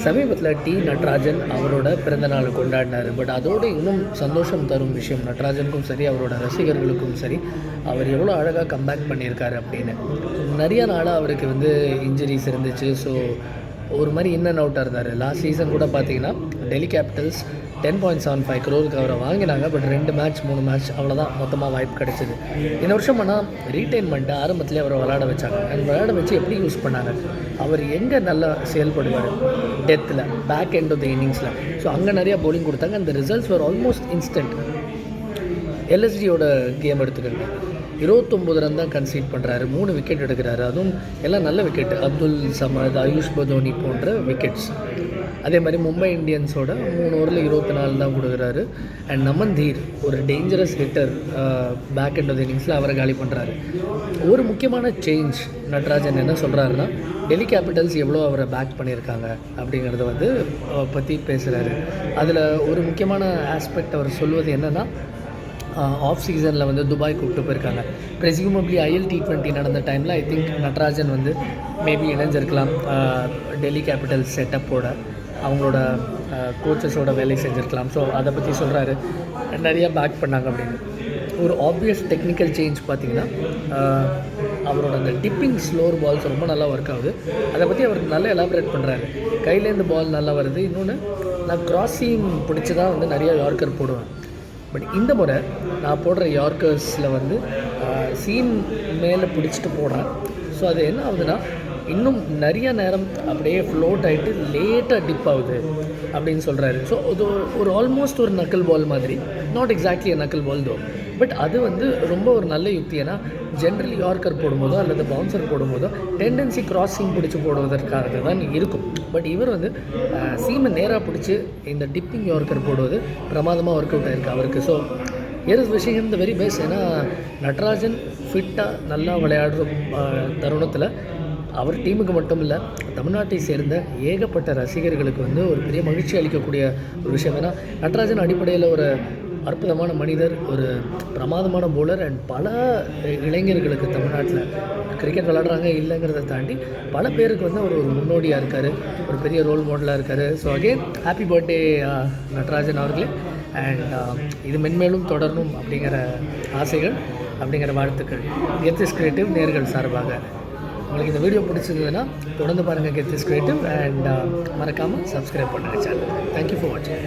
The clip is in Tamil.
சமீபத்தில் டி நட்ராஜன் அவரோட பிறந்தநாள் கொண்டாடினார். பட் அதோடு இன்னும் சந்தோஷம் தரும் விஷயம் நட்ராஜனுக்கும் சரி அவரோட ரசிகர்களுக்கும் சரி அவர் எவ்வளோ அழகாக கம்பேக் பண்ணியிருக்காரு அப்படின்னு. நிறைய நாளாக அவருக்கு இன்ஜுரிஸ் இருந்துச்சு. ஸோ ஒரு மாதிரி இன் அண்ட் அவுட்டாக இருந்தார். லாஸ்ட் சீசன் கூட பார்த்தீங்கன்னா டெல்லி கேபிட்டல்ஸ் 10.75 crore அவரை வாங்கினாங்க. பட் 2 மேட்ச் 3 மேட்ச் அவ்வளோதான் மொத்தமாக வாய்ப்பு கிடச்சிது. இந்த வருஷம் ஆனால் ரீட்டைன்மெண்ட்டு ஆரம்பத்துலேயே அவரை விளையாட வச்சாங்க. அண்ட் விளையாட வச்சு எப்படி யூஸ் பண்ணாங்க, அவர் எங்கே நல்லா செயல்படுவார் டெத்தில் பேக் எண்ட் ஆஃப் த இன்னிங்ஸில். ஸோ அங்கே நிறையா பவுலிங் கொடுத்தாங்க. அந்த ரிசல்ட்ஸ் வர் ஆல்மோஸ்ட் இன்ஸ்டன்ட். எல்எஸ்டியோட கேம் எடுத்துக்கோங்க, 29 ரன் தான் கன்சீட் பண்ணுறாரு, 3 விக்கெட் எடுக்கிறாரு. அதுவும் எல்லாம் நல்ல விக்கெட், அப்துல் சமத், ஆயுஷ் பதோனி போன்ற விக்கெட்ஸ். அதே மாதிரி மும்பை இந்தியன்ஸோட 3 ஓவரில் 24 தான் கொடுக்குறாரு. அண்ட் நமன்தீர் ஒரு dangerous hitter, back end of the இன்னிங்ஸில் அவரை காலி பண்ணுறாரு. ஒரு முக்கியமான சேஞ்ச் நட்ராஜன் என்ன சொல்கிறாருன்னா, டெல்லி கேபிட்டல்ஸ் எவ்வளோ அவரை பேக் பண்ணியிருக்காங்க அப்படிங்கிறத பற்றி பேசுகிறாரு. அதில் ஒரு முக்கியமான ஆஸ்பெக்ட் அவர் சொல்வது என்னென்னா, ஆஃப் சீசனில் துபாய் கூப்பிட்டு போயிருக்காங்க. ப்ரெசியூமப்லி IL T20 நடந்த டைமில் ஐ திங்க் நட்ராஜன் மேபி இணைஞ்சிருக்கலாம் டெல்லி கேபிட்டல்ஸ் செட்டப்போட, அவங்களோட கோச்சஸோட வேலை செஞ்சுருக்கலாம். ஸோ அதை பற்றி சொல்கிறாரு, நிறையா பேக் பண்ணாங்க அப்படின்னு. ஒரு ஆப்வியஸ் டெக்னிக்கல் சேஞ்ச் பார்த்திங்கன்னா, அவரோட அந்த டிப்பிங் ஸ்லோர் பால்ஸ் ரொம்ப நல்லா ஒர்க் ஆகுது. அதை பற்றி அவர் நல்லா எலாபரேட் பண்ணுறாரு. கையிலேருந்து பால் நல்லா வருது. இன்னொன்று, நான் கிராஸிங் பிடிச்சி தான் நிறையா யார்க்கர் போடுவேன். பட் இந்த முறை நான் போடுற யார்க்கர்ஸில் சீன் மேலே பிடிச்சிட்டு போடுறேன். ஸோ அது என்ன ஆகுதுன்னா, இன்னும் நிறைய நேரம் அப்படியே ஃப்ளோட் ஆகிட்டு லேட்டாக டிப் ஆகுது அப்படின்னு சொல்கிறாரு. ஸோ அது ஒரு ஆல்மோஸ்ட் ஒரு நக்கல் பால் மாதிரி, நாட் எக்ஸாக்ட்லி நக்கல் பால் தோ, பட் அது ரொம்ப ஒரு நல்ல யுக்தி. ஏன்னா ஜென்ரலி யார்க்கர் போடும்போதோ அல்லது பவுன்சர் போடும்போதோ டெண்டன்சி கிராஸிங் பிடிச்சி போடுவதற்காக தான் இருக்கும். பட் இவர் சீமை நேராக பிடிச்சி இந்த டிப்பிங் யார்க்கர் போடுவது பிரமாதமாக ஒர்க் அவுட் ஆகிருக்கு அவருக்கு. So here is wishing him the very best. ஏன்னா நட்ராஜன் ஃபிட்டாக நல்லா விளையாடுற தருணத்தில் அவர் டீமுக்கு மட்டும் இல்லை, தமிழ்நாட்டை சேர்ந்த ஏகப்பட்ட ரசிகர்களுக்கு ஒரு பெரிய மகிழ்ச்சி அளிக்கக்கூடிய ஒரு விஷயம். ஏன்னா நட்ராஜன் அடிப்படையில் ஒரு அற்புதமான மனிதர், ஒரு பிரமாதமான பவுலர். அண்ட் பல இளைஞர்களுக்கு தமிழ்நாட்டில் கிரிக்கெட் விளையாடுறாங்க இல்லைங்கிறத தாண்டி பல பேருக்கு ஒரு முன்னோடியாக இருக்கார், ஒரு பெரிய ரோல் மாடலாக இருக்கார். So again happy birthday Natarajan அவர்களே. அண்ட் இது மென்மேலும் தொடரணும் அப்படிங்கிற ஆசைகள், அப்படிங்கிற வாழ்த்துக்கள் கெத்திஸ் கிரியேட்டிவ் நேர்கள் சார்பாக. உங்களுக்கு இந்த வீடியோ பிடிச்சிருந்ததுன்னா தொடர்ந்து பாருங்கள் கெத்திஸ் கிரியேட்டிவ். அண்ட் மறக்காமல் சப்ஸ்கிரைப் பண்ணுங்கள் சேனல். தேங்க்யூ ஃபார் வாட்சிங்.